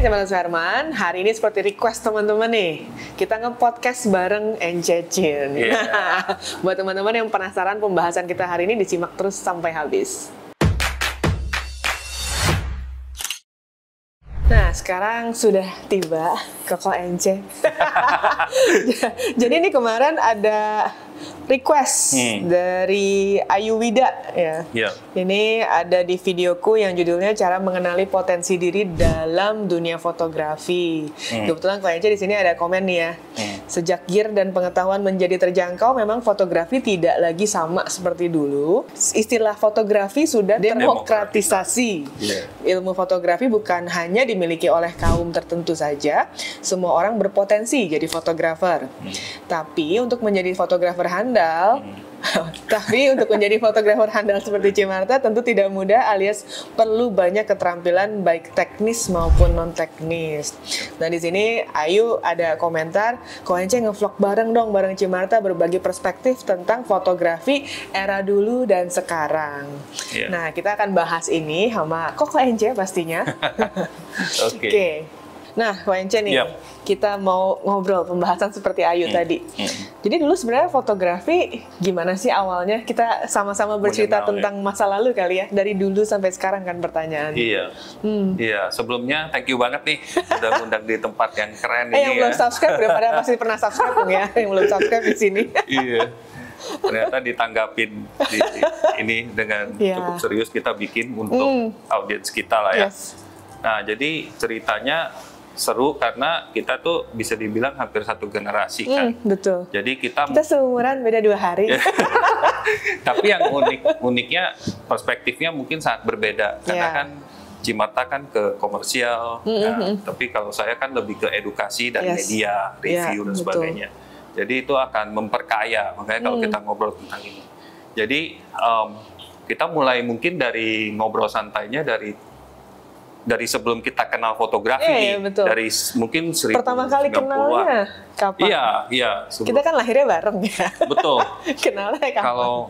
teman-teman Herman, hari ini seperti request teman-teman nih, kita nge-podcast bareng Encecin. Yeah. Buat teman-teman yang penasaran pembahasan kita hari ini, disimak terus sampai habis. Nah, sekarang sudah tiba Koko Ence. Jadi ini kemarin ada request dari Ayu Wida ya. Yeah. Ini ada di videoku yang judulnya cara mengenali potensi diri dalam dunia fotografi. Kebetulan Koko Ence di sini ada komen nih ya. Sejak gear dan pengetahuan menjadi terjangkau, memang fotografi tidak lagi sama seperti dulu. Istilah fotografi sudah demokratisasi. Yeah. Ilmu fotografi bukan hanya dimiliki oleh kaum tertentu saja. Semua orang berpotensi jadi fotografer. Tapi untuk menjadi fotografer handal, seperti Cimarta tentu tidak mudah, alias perlu banyak keterampilan baik teknis maupun non teknis. Nah di sini Ayu ada komentar, Ko Ence ngevlog bareng dong bareng Cimarta, berbagi perspektif tentang fotografi era dulu dan sekarang. Yeah. Nah kita akan bahas ini sama Ko Ence pastinya. Oke. Nah, Ko Ence nih, kita mau ngobrol pembahasan seperti Ayu tadi. Jadi dulu sebenarnya fotografi gimana sih awalnya? Kita sama-sama bercerita tentang masa lalu kali ya, dari dulu sampai sekarang kan pertanyaan. Iya. Iya, sebelumnya thank you banget nih udah undang di tempat yang keren ini. Yang belum subscribe, udah pada pasti pernah subscribe dong ya, yang belum subscribe di sini. Iya. Ternyata ditanggapin ini dengan cukup serius kita bikin untuk audiens kita lah ya. Yes. Nah, jadi ceritanya seru karena kita tuh bisa dibilang hampir satu generasi kan. Betul. Jadi kita seumuran, beda 2 hari. Tapi yang uniknya perspektifnya mungkin sangat berbeda karena kan Cimarta kan ke komersial, tapi kalau saya kan lebih ke edukasi dan media, review dan sebagainya. Jadi itu akan memperkaya, makanya kalau kita ngobrol tentang ini. Jadi kita mulai mungkin dari ngobrol santainya dari sebelum kita kenal fotografi, dari mungkin 1990-an. Pertama kali kenalnya kapan? Iya. Kita kan lahirnya bareng ya. Betul. Kenalnya kapan?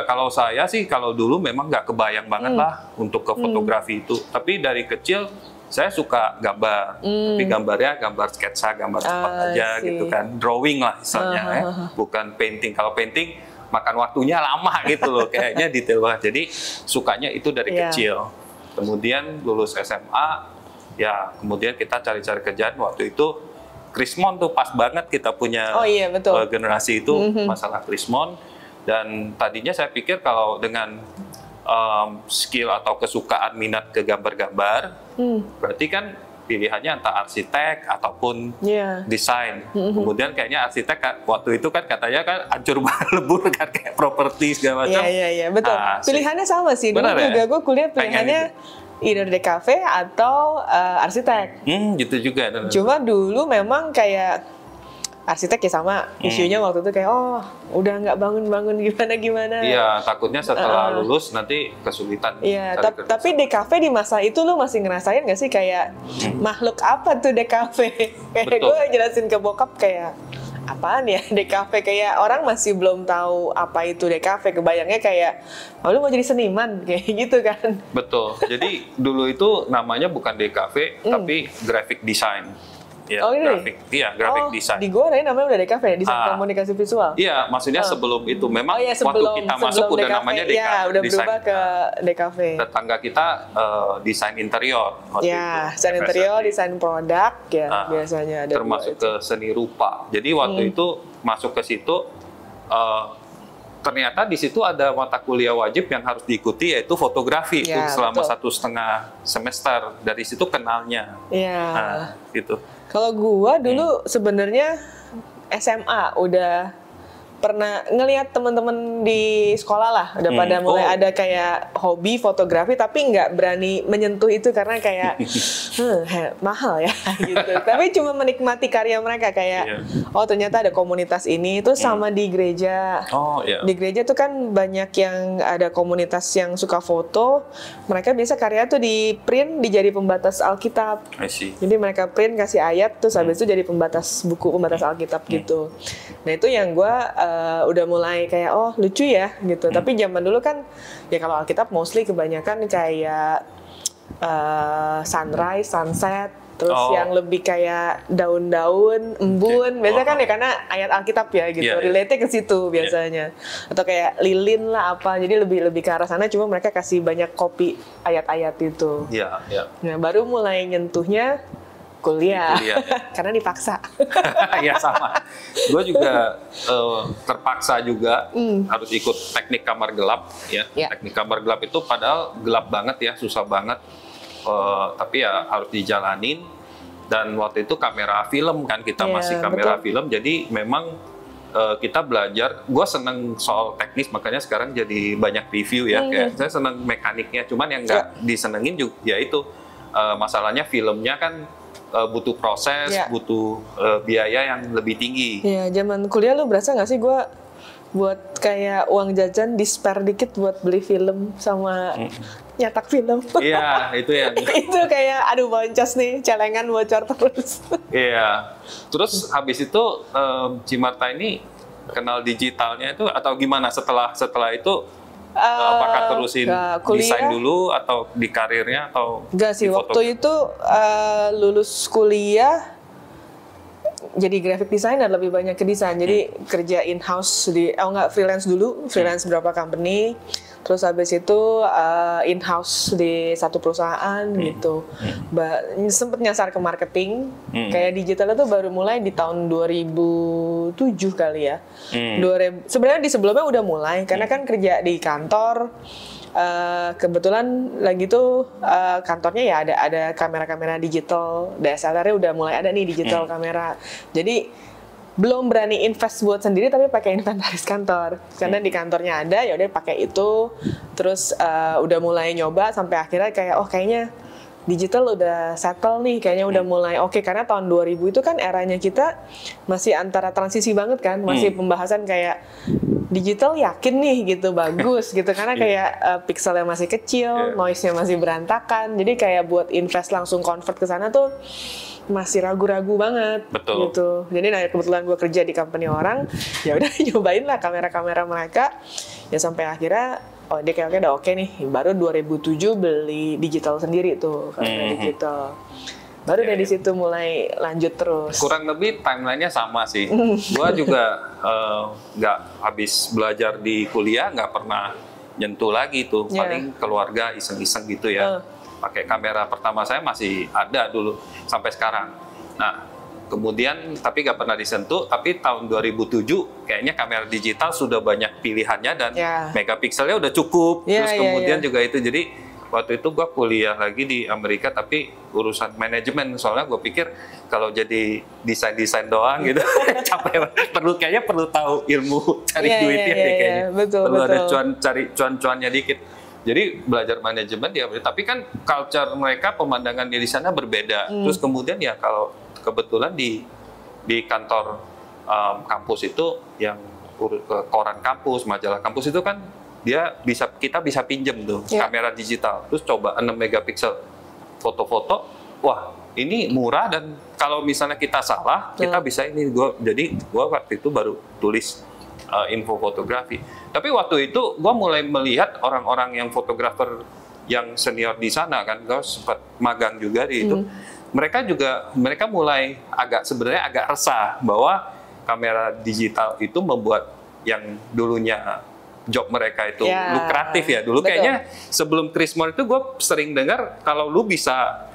Kalau saya sih kalau dulu memang nggak kebayang banget lah untuk ke fotografi itu. Tapi dari kecil saya suka gambar, tapi gambarnya gambar sketsa, gambar cepat aja gitu kan, drawing lah misalnya, bukan painting. Kalau painting makan waktunya lama gitu loh, kayaknya detail banget. Jadi sukanya itu dari kecil. Kemudian lulus SMA, ya kemudian kita cari-cari kerjaan. Waktu itu Krismon tuh pas banget kita punya generasi itu masalah Krismon. Dan tadinya saya pikir kalau dengan skill atau kesukaan minat ke gambar-gambar, berarti kan pilihannya antara arsitek ataupun desain. Kemudian kayaknya arsitek waktu itu kan katanya kan hancur lebur kan, kayak properti segala macam. Iya, betul. Pilihannya sama sih. Dulu juga gue kuliah pilihannya either DKV atau arsitek. Gitu juga. Cuma dulu memang kayak arsitek ya sama isunya waktu itu kayak udah nggak bangun-bangun gimana. Iya, takutnya setelah lulus nanti kesulitan. Iya, tapi DKV di masa itu lu masih ngerasain nggak sih kayak makhluk apa tuh DKV? Kayak gue jelasin ke bokap kayak apaan ya DKV, kayak orang masih belum tahu apa itu DKV, kebayangnya kayak lu mau jadi seniman kayak gitu kan. Betul. Jadi dulu itu namanya bukan DKV tapi graphic design. Ya, grafik desain. Di gua namanya udah DKV, desain komunikasi visual. Iya, maksudnya sebelum itu memang waktu kita masuk udah namanya DKV. Iya, udah berubah ke DKV. Tetangga kita desain interior. Desain interior, desain produk ya biasanya ada. Termasuk ke seni rupa. Jadi waktu itu masuk ke situ, ternyata di situ ada mata kuliah wajib yang harus diikuti, yaitu fotografi itu selama 1,5 semester. Dari situ kenalnya. Gitu. Kalau gua dulu sebenarnya SMA udah pernah ngelihat teman-teman di sekolah lah udah pada mulai ada kayak hobi fotografi, tapi nggak berani menyentuh itu karena kayak mahal ya gitu. Tapi cuma menikmati karya mereka kayak ternyata ada komunitas ini. Terus sama di gereja. Di gereja tuh kan banyak yang ada komunitas yang suka foto. Mereka biasa karya tuh di print dijadi pembatas Alkitab. Jadi mereka print kasih ayat terus habis itu jadi pembatas buku, pembatas Alkitab gitu. Nah itu yang gue udah mulai kayak lucu ya gitu. Tapi zaman dulu kan ya kalau Alkitab mostly kebanyakan kayak sunrise, sunset, Terus yang lebih kayak daun-daun, embun, biasanya kan ya karena ayat Alkitab ya gitu, relate ke situ biasanya. Atau kayak lilin lah apa, jadi lebih ke arah sana. Cuma mereka kasih banyak copy ayat-ayat itu. Nah baru mulai nyentuhnya kuliah. Karena dipaksa. Ya sama. Gue juga terpaksa juga harus ikut teknik kamar gelap ya. Teknik kamar gelap itu padahal gelap banget ya, susah banget. Tapi ya harus dijalanin. Dan waktu itu kamera film kan, kita masih kamera film. Jadi memang kita belajar. Gue seneng soal teknis, makanya sekarang jadi banyak review ya. Kayak saya seneng mekaniknya. Cuman yang nggak disenengin juga ya itu masalahnya filmnya kan butuh proses, butuh biaya yang lebih tinggi. Iya, zaman kuliah lu berasa nggak sih gue buat kayak uang jajan di spare dikit buat beli film sama nyetak film? Iya, itu yang itu kayak aduh boncos nih, celengan bocor terus. Iya, terus habis itu Cimarta ini kenal digitalnya itu atau gimana setelah itu? Apakah terusin desain dulu atau di karirnya atau enggak sih, waktu itu lulus kuliah jadi graphic designer, lebih banyak ke desain. Jadi kerja in-house freelance dulu, freelance beberapa company. Terus habis itu in-house di satu perusahaan gitu. Sempet nyasar ke marketing. Kayak digital itu baru mulai di tahun 2007 kali ya. Sebenarnya di sebelumnya udah mulai, karena kan kerja di kantor. Kebetulan lagi tuh kantornya ya ada kamera-kamera digital. DSLR-nya udah mulai ada nih digital kamera. Jadi belum berani invest buat sendiri, tapi pakai inventaris kantor karena di kantornya ada, ya udah pakai itu. Terus udah mulai nyoba sampai akhirnya kayak kayaknya digital udah settle nih, kayaknya udah mulai oke. Karena tahun 2000 itu kan eranya kita masih antara transisi banget kan, masih pembahasan kayak digital yakin nih gitu, bagus gitu, karena kayak pixelnya masih kecil, noise-nya masih berantakan, jadi kayak buat invest langsung convert ke sana tuh masih ragu-ragu banget. Betul. Gitu. Jadi kebetulan gue kerja di company orang, ya udah nyobain lah kamera-kamera mereka, ya sampai akhirnya dia kayak udah oke nih. Baru 2007 beli digital sendiri tuh, kamera digital. Baru dari situ mulai lanjut terus. Kurang lebih timelinenya sama sih. Gua juga nggak habis belajar di kuliah, nggak pernah nyentuh lagi tuh. Paling keluarga iseng-iseng gitu ya. Pakai kamera pertama saya masih ada dulu sampai sekarang. Nah, kemudian tapi nggak pernah disentuh. Tapi tahun 2007 kayaknya kamera digital sudah banyak pilihannya dan megapikselnya udah cukup. Terus kemudian juga itu, jadi waktu itu gue kuliah lagi di Amerika, tapi urusan manajemen, soalnya gue pikir kalau jadi desain doang gitu capek. Kayaknya perlu tahu ilmu cari duitnya deh kayaknya. Perlu ada cari cuan-cuannya dikit. Jadi belajar manajemen di Amerika, tapi kan culture mereka, pemandangan di sana berbeda. Terus kemudian ya kalau kebetulan di kantor kampus itu yang koran kampus, majalah kampus itu kan kita bisa pinjem tuh kamera digital. Terus coba 6 megapiksel foto-foto, wah ini murah, dan kalau misalnya kita salah, kita bisa ini. Jadi gua waktu itu baru tulis info fotografi. Tapi waktu itu gue mulai melihat orang-orang yang fotografer yang senior di sana kan, gue sempat magang juga di itu. Mereka mulai sebenarnya agak resah bahwa kamera digital itu membuat yang dulunya job mereka itu lukratif ya. Dulu kayaknya sebelum Krismon itu gue sering dengar kalau lu bisa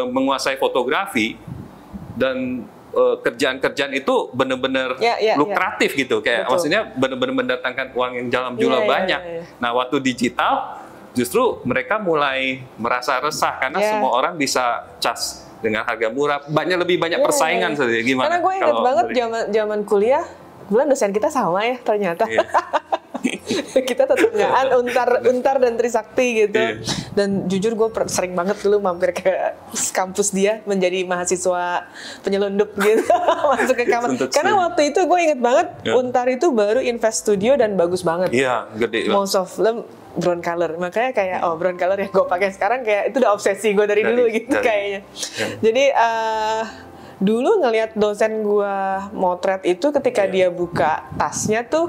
menguasai fotografi dan kerjaan-kerjaan itu benar-benar lukratif gitu, kayak maksudnya benar-benar mendatangkan uang yang dalam jumlah banyak. Nah, waktu digital justru mereka mulai merasa resah karena semua orang bisa cas dengan harga murah, lebih banyak persaingan. Gimana? Karena gue ingat banget zaman kuliah, bulan dosen kita sama ya ternyata. Kita tetanggaan Untar dan Trisakti gitu. Dan jujur gue sering banget dulu mampir ke kampus dia menjadi mahasiswa penyelundup gitu. Masuk ke kamar. Karena waktu itu gue inget banget Untar itu baru invest studio dan bagus banget. Iya, gede. Most of them brown color. Makanya kayak brown color yang gue pakai sekarang kayak itu udah obsesi gue dari dulu gitu kayaknya. Jadi dulu ngelihat dosen gua motret itu ketika dia buka tasnya tuh,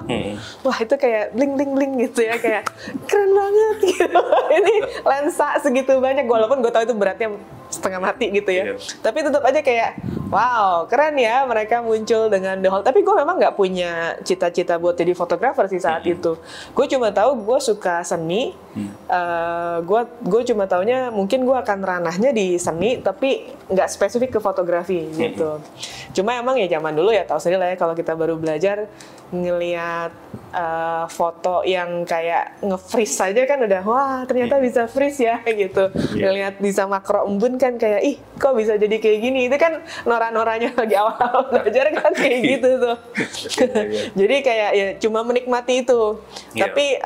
wah itu kayak bling bling bling gitu ya, kayak keren banget gitu. Ini lensa segitu banyak, walaupun gue tahu itu beratnya setengah mati gitu ya. Iya. Tapi tetap aja kayak, wow, keren ya mereka muncul dengan The Hall. Tapi gue memang nggak punya cita-cita buat jadi fotografer sih saat itu. Gue cuma tahu gue suka seni. Gue cuma taunya mungkin gue akan ranahnya di seni, tapi nggak spesifik ke fotografi gitu. Cuma emang ya zaman dulu ya tahu sendiri lah ya, kalau kita baru belajar ngelihat foto yang kayak nge-freeze saja kan udah wah ternyata bisa freeze ya gitu. Ngelihat bisa makro embun kan kayak ih kok bisa jadi kayak gini. Itu kan norak-noranya lagi awal-awal belajar kan kayak gitu tuh. Jadi kayak ya cuma menikmati itu. Tapi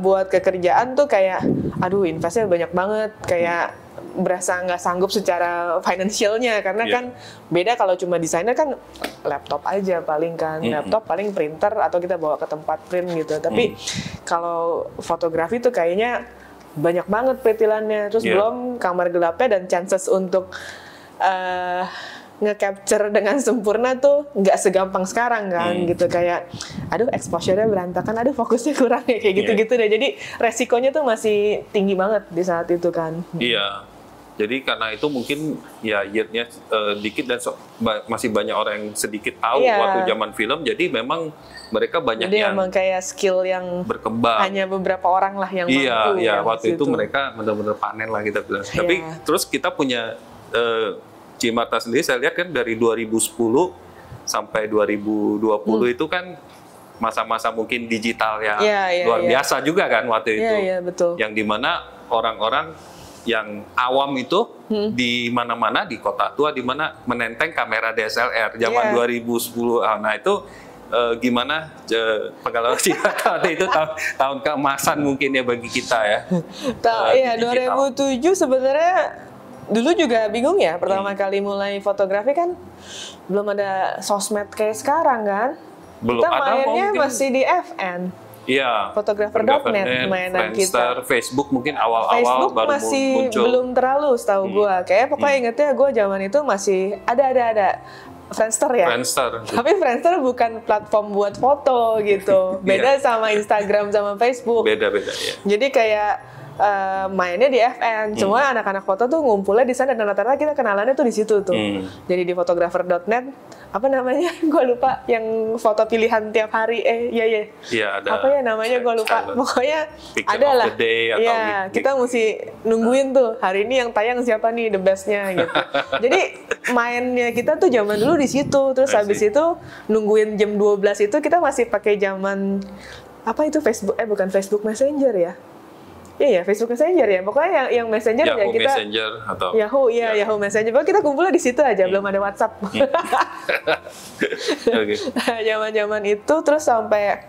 buat kekerjaan tuh kayak aduh investnya banyak banget, kayak berasa nggak sanggup secara financialnya karena kan beda kalau cuma desainer kan laptop aja paling kan, laptop paling printer atau kita bawa ke tempat print gitu. Tapi kalau fotografi tuh kayaknya banyak banget petilannya, terus belum kamar gelapnya dan chances untuk nge-capture dengan sempurna tuh nggak segampang sekarang kan gitu. Kayak aduh exposure-nya berantakan, aduh fokusnya kurang ya kayak gitu-gitu deh. Jadi resikonya tuh masih tinggi banget di saat itu kan. Iya. Jadi karena itu mungkin ya yield-nya dikit dan masih banyak orang yang sedikit tahu waktu zaman film. Jadi memang mereka banyak jadi yang emang kayak skill yang berkembang. Hanya beberapa orang lah yang mampu. Iya, waktu itu mereka benar-benar panen lah kita bilang. Tapi terus kita punya Cimarta sendiri, saya lihat kan dari 2010 sampai 2020 itu kan masa-masa mungkin digital yang luar biasa juga kan waktu itu. Iya, betul. Yang dimana orang-orang yang awam itu di mana-mana di kota tua di mana menenteng kamera DSLR zaman 2010. Nah itu gimana pengalaman waktu itu tahun keemasan mungkin ya bagi kita ya. Iya 2007 sebenarnya dulu juga bingung ya pertama kali mulai fotografi kan belum ada sosmed kayak sekarang kan. Belum kita ada mainnya mungkin masih di FN. Iya, Photographer.net mainan kita. Facebook mungkin awal-awal Facebook baru masih muncul. belum terlalu setahu gue. Kayak pokoknya ingetnya gue zaman itu masih ada Friendster ya. Friendster. Tapi Friendster bukan platform buat foto gitu. Beda sama Instagram sama Facebook. Beda-beda ya. Jadi kayak mainnya di FN. Cuma anak-anak foto tuh ngumpulnya di sana dan rata-rata kita kenalannya tuh di situ tuh. Jadi di Photographer.net apa namanya? Gue lupa yang foto pilihan tiap hari. Iya, ada. Apa ya namanya gue lupa. Pokoknya Picture ada of lah. the day atau Iya, kita mesti nungguin tuh hari ini yang tayang siapa nih the bestnya gitu. Jadi mainnya kita tuh zaman dulu di situ. Terus habis itu nungguin jam 12 itu kita masih pakai zaman apa itu Facebook? Bukan Facebook Messenger ya. Iya, Facebook Messenger ya. Pokoknya yang Messenger ya Yahoo kita Messenger atau Yahoo, Yahoo Messenger. Pokoknya kita kumpulnya di situ aja, belum ada WhatsApp. Zaman-zaman itu terus sampai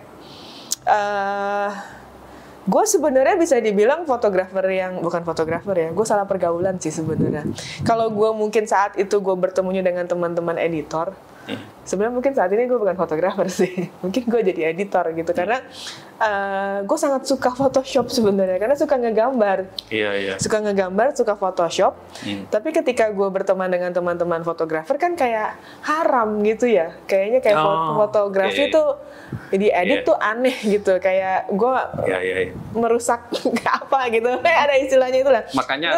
gue sebenarnya bisa dibilang fotografer yang bukan fotografer ya. Gue salah pergaulan sih sebenarnya. Kalau gue mungkin saat itu gue bertemunya dengan teman-teman editor, sebenarnya mungkin saat ini gue bukan fotografer sih. Mungkin gue jadi editor gitu karena gue sangat suka Photoshop sebenarnya karena suka ngegambar. Iya. Suka ngegambar, suka Photoshop. Tapi ketika gue berteman dengan teman-teman fotografer kan kayak haram gitu ya. Kayaknya kayak fotografi tuh diedit tuh aneh gitu. Kayak gue merusak apa gitu. Kayak ada istilahnya itulah. Makanya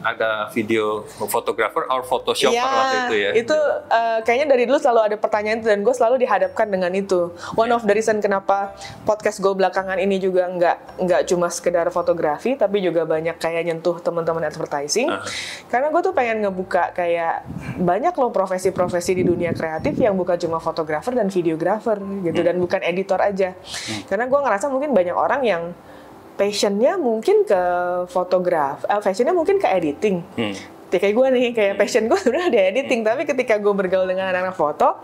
ada video fotografer or photoshoper waktu itu ya. Itu kayaknya dari dulu selalu ada pertanyaan itu dan gue selalu dihadapkan dengan itu. One of the reason kenapa podcast gue belakangan ini juga nggak cuma sekedar fotografi tapi juga banyak kayak nyentuh teman-teman advertising. Karena gue tuh pengen ngebuka kayak banyak loh profesi-profesi di dunia kreatif yang bukan cuma fotografer dan videografer gitu dan bukan editor aja. Karena gue ngerasa mungkin banyak orang yang passionnya mungkin ke fashionnya mungkin ke editing. Kayak gue nih, kayak passion gue sebenarnya di editing, tapi ketika gue bergaul dengan anak-anak foto,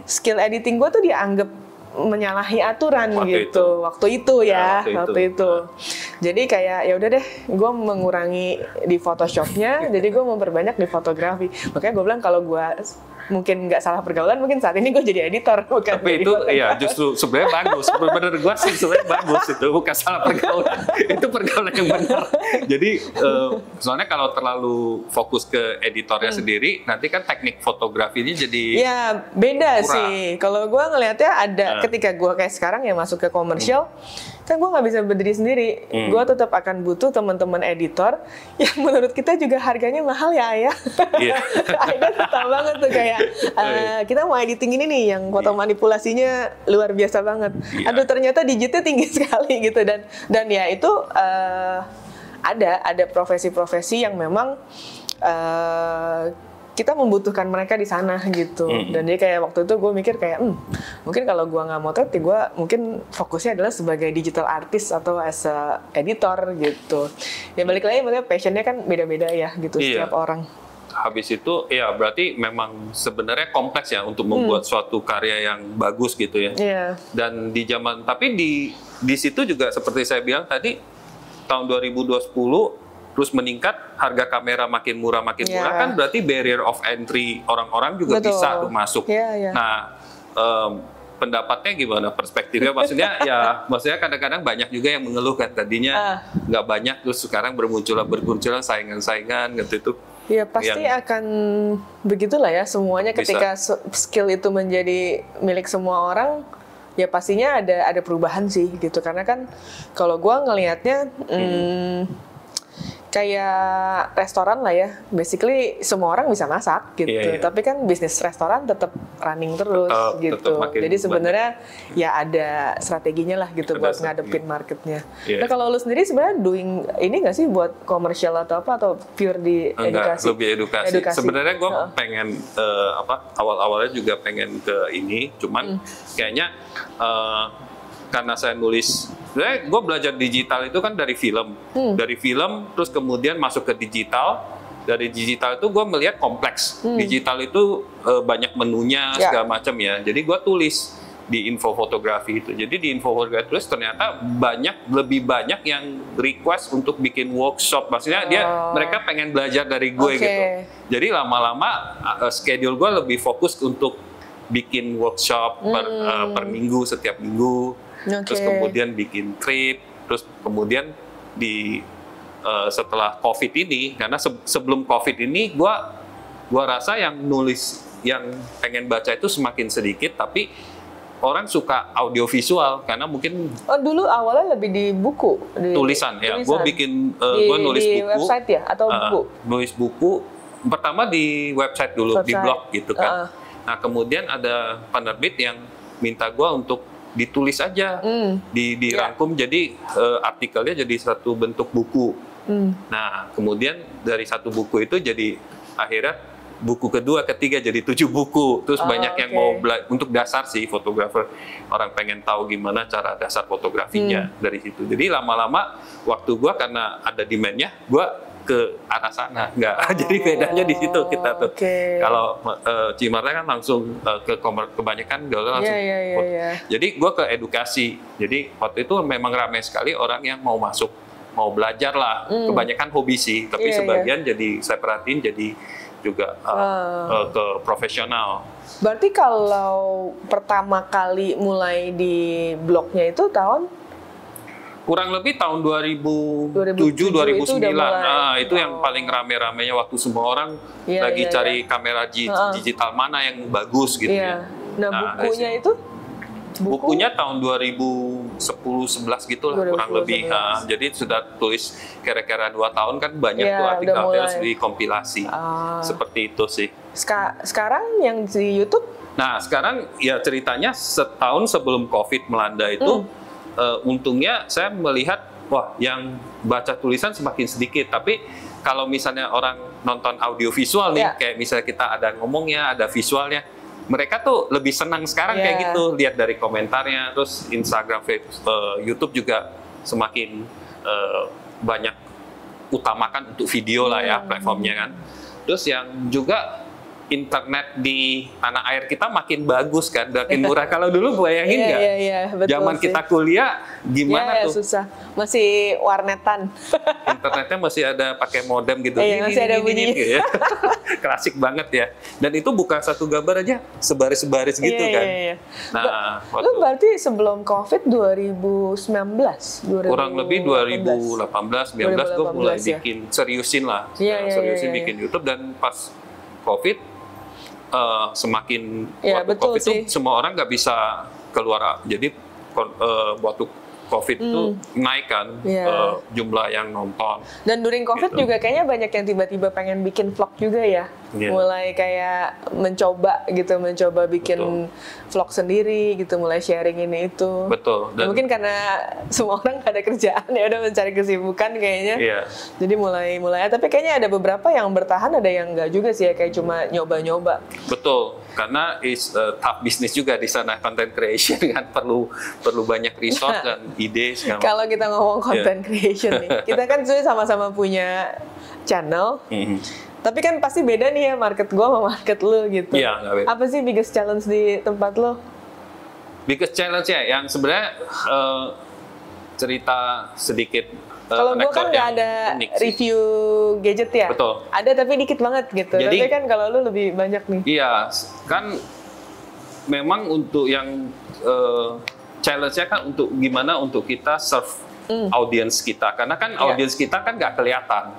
skill editing gue tuh dianggap menyalahi aturan waktu itu. Jadi kayak ya udah deh, gue mengurangi di Photoshopnya, jadi gue memperbanyak di fotografi. Makanya gue bilang kalau gue mungkin nggak salah pergaulan, mungkin saat ini gue jadi editor, bukan. Tapi itu ya justru sebenarnya bagus. Bener gue sih sebenarnya bagus, itu bukan salah pergaulan. Itu pergaulan yang benar. Jadi soalnya kalau terlalu fokus ke editornya sendiri, nanti kan teknik fotografinya jadi ya beda kurang. sih. Kalau gue ngelihatnya ada ketika gue kayak sekarang ya masuk ke komersial, kan gue nggak bisa berdiri sendiri. Gue tetap akan butuh teman-teman editor yang menurut kita juga harganya mahal ya Ayah. Iya. Ayah tahu banget tuh kayak kita mau editing ini nih yang foto manipulasinya luar biasa banget. Iya. Aduh ternyata digitnya tinggi sekali gitu, dan ya itu ada profesi-profesi yang memang kita membutuhkan mereka di sana gitu. Dan dia kayak waktu itu gue mikir kayak mungkin kalau gue nggak motret ya gue mungkin fokusnya adalah sebagai digital artist atau as a editor gitu. Ya balik lagi maksudnya passionnya kan beda-beda ya gitu setiap orang. Habis itu ya berarti memang sebenarnya kompleks ya untuk membuat suatu karya yang bagus gitu ya. Dan di zaman, tapi di situ juga seperti saya bilang tadi, tahun 2020 terus meningkat, harga kamera makin murah kan berarti barrier of entry orang-orang juga bisa tuh masuk. Nah, pendapatnya gimana, perspektifnya? Maksudnya kadang-kadang banyak juga yang mengeluh kan tadinya nggak banyak, terus sekarang bermunculan saingan-saingan gitu itu. Ya pasti akan begitulah ya semuanya ketika skill itu menjadi milik semua orang. Ya pastinya ada perubahan sih gitu, karena kan kalau gue ngelihatnya kayak restoran lah ya, basically semua orang bisa masak gitu, tapi kan bisnis restoran tetap running terus gitu. Jadi sebenarnya ya ada strateginya lah gitu buat ngadepin marketnya. Nah kalau lu sendiri sebenarnya doing ini nggak sih buat komersial atau apa, atau pure di edukasi? Lebih edukasi. Sebenarnya gue pengen awal-awalnya juga pengen ke ini, cuman kayaknya karena saya nulis, sebenarnya gue belajar digital itu kan dari film, terus kemudian masuk ke digital. Dari digital itu gue melihat kompleks. Digital itu banyak menunya segala macam ya. Jadi gue tulis di info fotografi itu. Jadi di info fotografi tulis ternyata lebih banyak yang request untuk bikin workshop. Maksudnya mereka pengen belajar dari gue gitu. Jadi lama-lama schedule gue lebih fokus untuk bikin workshop per minggu, setiap minggu. Terus kemudian bikin trip, terus kemudian setelah COVID ini, karena sebelum COVID ini gua rasa yang nulis, yang pengen baca itu semakin sedikit, tapi orang suka audiovisual karena mungkin dulu awalnya lebih di buku, tulisan ya. Gua bikin gua nulis di buku, website ya atau buku? Nulis buku pertama di website dulu, di blog gitu kan. Nah kemudian ada penerbit yang minta gua untuk ditulis aja, dirangkum jadi artikelnya jadi satu bentuk buku. Nah kemudian dari satu buku itu jadi akhirnya buku kedua, ketiga jadi 7 buku. Terus banyak yang mau untuk dasar sih fotografer, orang pengen tahu gimana cara dasar fotografinya dari situ. Jadi lama-lama waktu gua karena ada demand-nya, gua ke arah sana, jadi bedanya di situ kita tuh. Kalau Cimarta kan langsung kebanyakan langsung. Jadi gue ke edukasi. Jadi waktu itu memang ramai sekali orang yang mau masuk, mau belajar lah. Kebanyakan hobi sih, tapi sebagian jadi saya perhatiin jadi juga ke profesional. Berarti kalau pertama kali mulai di blognya itu tahun? Kurang lebih tahun 2007 2009. Itu yang paling rame-ramenya waktu semua orang lagi cari kamera digital mana yang bagus gitu ya. Nah, bukunya itu? Bukunya tahun 2010-11 gitu lah kurang lebih. Jadi sudah tulis kira-kira 2 tahun kan banyak tuh artikel harus dikompilasi. Seperti itu sih. Sekarang yang di YouTube? Nah, sekarang ya ceritanya setahun sebelum COVID melanda itu untungnya saya melihat yang baca tulisan semakin sedikit, tapi kalau misalnya orang nonton audiovisual nih, kayak misalnya kita ada ngomongnya, ada visualnya, mereka tuh lebih senang sekarang kayak gitu, lihat dari komentarnya. Terus Instagram, Facebook, YouTube juga semakin banyak utamakan untuk video lah ya platformnya kan. Terus yang juga internet di tanah air kita makin bagus kan, makin murah. Kalau dulu bayangin nggak? Zaman sih. kita kuliah gimana tuh? Susah, masih warnetan. Internetnya masih ada pakai modem gitu. Masih ada bunyi. Gitu ya. Klasik banget ya. Dan itu bukan satu gambar aja, sebaris-sebaris gitu kan. Nah, lu berarti sebelum COVID 2019? Kurang lebih 2018, 19 gue mulai bikin seriusin lah. Seriusin bikin YouTube, dan pas COVID semakin waktu COVID itu semua orang nggak bisa keluar, jadi waktu COVID itu naik kan jumlah yang nonton. Dan during COVID juga kayaknya banyak yang tiba-tiba pengen bikin vlog juga ya. Mulai kayak mencoba bikin vlog sendiri gitu, mulai sharing ini itu. Betul. Dan mungkin karena semua orang gak ada kerjaan ya udah mencari kesibukan kayaknya. Jadi mulai tapi kayaknya ada beberapa yang bertahan, ada yang enggak juga sih ya, kayak cuma nyoba-nyoba. Betul. Karena is tough business juga di sana, content creation kan perlu banyak resource dan ide segala. Kalau kita ngomong content creation nih, kita kan sebenarnya sama-sama punya channel. Tapi kan pasti beda nih ya market gua sama market lu gitu. Iya, apa sih biggest challenge di tempat lo? Biggest challenge ya, yang sebenarnya cerita sedikit. Kalau gua kan nggak ada review gadget ya. Betul. Ada tapi dikit banget gitu. Jadi, tapi kan kalau lu lebih banyak nih. Iya, kan memang untuk yang challenge-nya kan untuk gimana untuk kita serve audiens kita, karena kan audiens kita kan nggak kelihatan,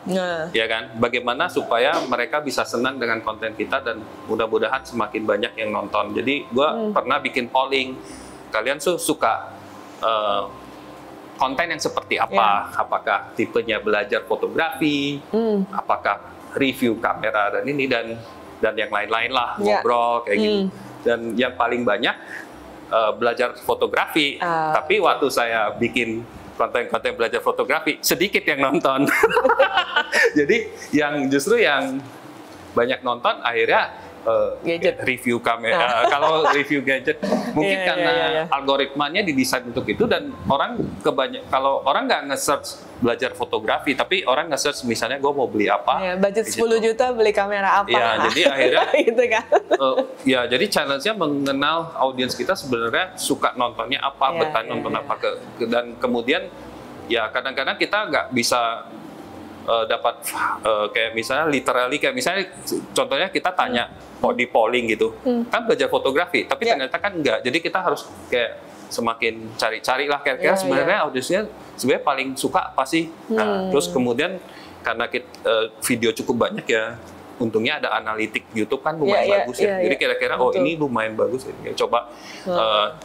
ya kan? Bagaimana supaya mereka bisa senang dengan konten kita, dan mudah-mudahan semakin banyak yang nonton. Jadi gue pernah bikin polling, kalian suka konten yang seperti apa? Apakah tipenya belajar fotografi, apakah review kamera dan ini dan yang lain-lain lah, ngobrol kayak gitu. Dan yang paling banyak belajar fotografi, tapi waktu saya bikin konten-konten belajar fotografi sedikit yang nonton. Jadi justru yang banyak nonton akhirnya gadget, review kamera. Kalau review gadget mungkin karena algoritmanya didesain untuk itu, dan orang kalau orang nggak nge-search belajar fotografi, tapi orang nge-search misalnya gue mau beli apa, budget 10 juta beli kamera apa, jadi akhirnya gitu kan. Jadi challenge-nya mengenal audiens kita sebenarnya suka nontonnya apa, betah nonton apa, dan kemudian ya kadang-kadang kita nggak bisa dapat kayak misalnya literally, kayak misalnya contohnya kita tanya di polling gitu, kan belajar fotografi, tapi ternyata kan enggak. Jadi kita harus kayak semakin cari-cari lah kira-kira sebenarnya audiensnya sebenarnya paling suka apa sih. Nah, terus kemudian karena video cukup banyak ya, untungnya ada analitik YouTube kan lumayan bagus ya. Jadi kira-kira ini lumayan bagus ya, coba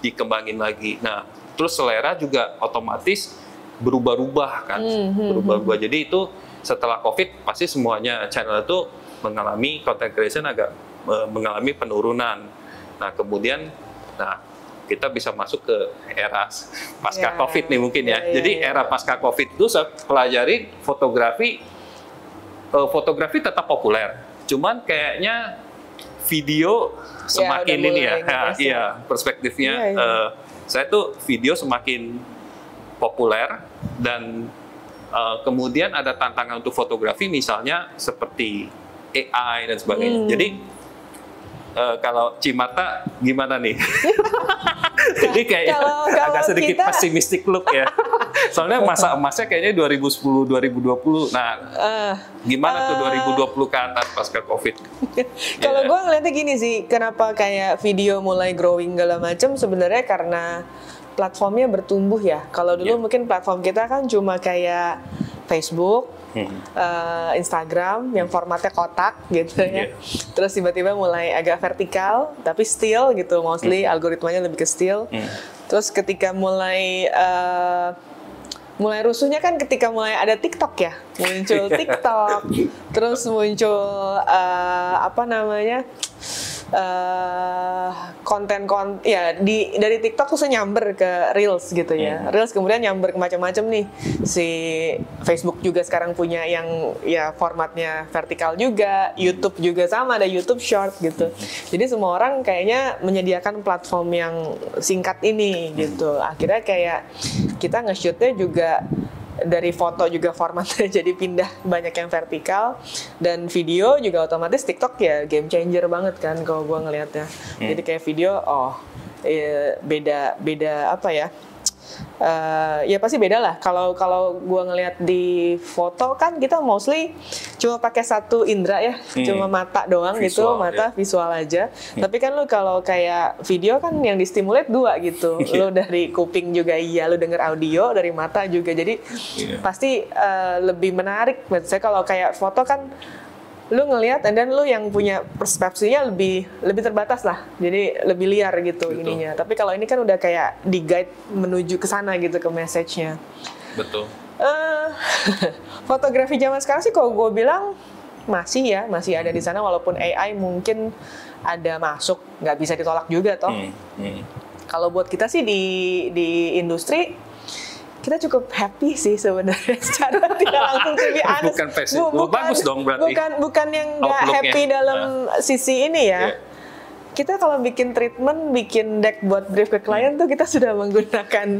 dikembangin lagi. Nah, terus selera juga otomatis berubah-ubah kan, berubah-ubah. Jadi itu setelah COVID pasti semuanya channel itu mengalami content creation agak mengalami penurunan. Nah, kemudian kita bisa masuk ke era pasca COVID nih mungkin ya. Jadi era pasca COVID itu saya pelajari fotografi tetap populer. Cuman kayaknya video semakin ini ya, perspektifnya saya tuh video semakin populer, dan kemudian ada tantangan untuk fotografi misalnya seperti AI dan sebagainya. Jadi kalau Cimata gimana nih? Jadi kayaknya agak sedikit pesimistic look ya. Soalnya masa emasnya kayaknya 2010 2020. Nah, gimana tuh 2020 ke atas pasca COVID? Kalau gue ngeliatnya gini sih, kenapa kayak video mulai growing segala macam, sebenarnya karena platformnya bertumbuh ya. Kalau dulu mungkin platform kita kan cuma kayak Facebook, Instagram yang formatnya kotak gitu ya. Terus tiba-tiba mulai agak vertikal, tapi still gitu, mostly algoritmanya lebih ke still. Terus ketika mulai rusuhnya kan ketika mulai ada TikTok ya, muncul TikTok, terus muncul konten dari TikTok tuh nyamber ke Reels gitu ya. Reels kemudian nyamber ke macam-macam nih. Si Facebook juga sekarang punya yang ya formatnya vertikal juga, YouTube juga sama, ada YouTube Short gitu. Jadi semua orang kayaknya menyediakan platform yang singkat ini gitu. Akhirnya kayak kita nge-shootnya juga dari foto juga formatnya jadi pindah banyak yang vertikal, dan video juga otomatis TikTok ya game changer banget kan kalau gue ngelihatnya. Jadi kayak video beda apa ya, ya pasti beda lah. Kalau gue ngelihat di foto kan kita mostly cuma pakai satu indera ya, cuma mata doang visual, gitu, mata visual aja. Tapi kan lu kalau kayak video kan yang distimulate dua gitu. Lu dari kuping juga iya, lu denger audio, dari mata juga. Jadi pasti lebih menarik. Saya kalau kayak foto kan lu ngelihat, dan lu yang punya persepsinya lebih terbatas lah, jadi lebih liar gitu. Betul. Ininya. Tapi kalau ini kan udah kayak di guide menuju ke sana gitu, ke message-nya. Betul. Fotografi zaman sekarang sih kalau gue bilang masih ada di sana, walaupun AI mungkin ada masuk, nggak bisa ditolak juga toh. Kalau buat kita sih di industri, kita cukup happy sih sebenarnya secara tidak langsung, to be honest. Bukan passion. Bagus dong berarti. Bukan yang nggak happy dalam sisi ini ya. Kita kalau bikin treatment, bikin deck buat brief ke klien tuh kita sudah menggunakan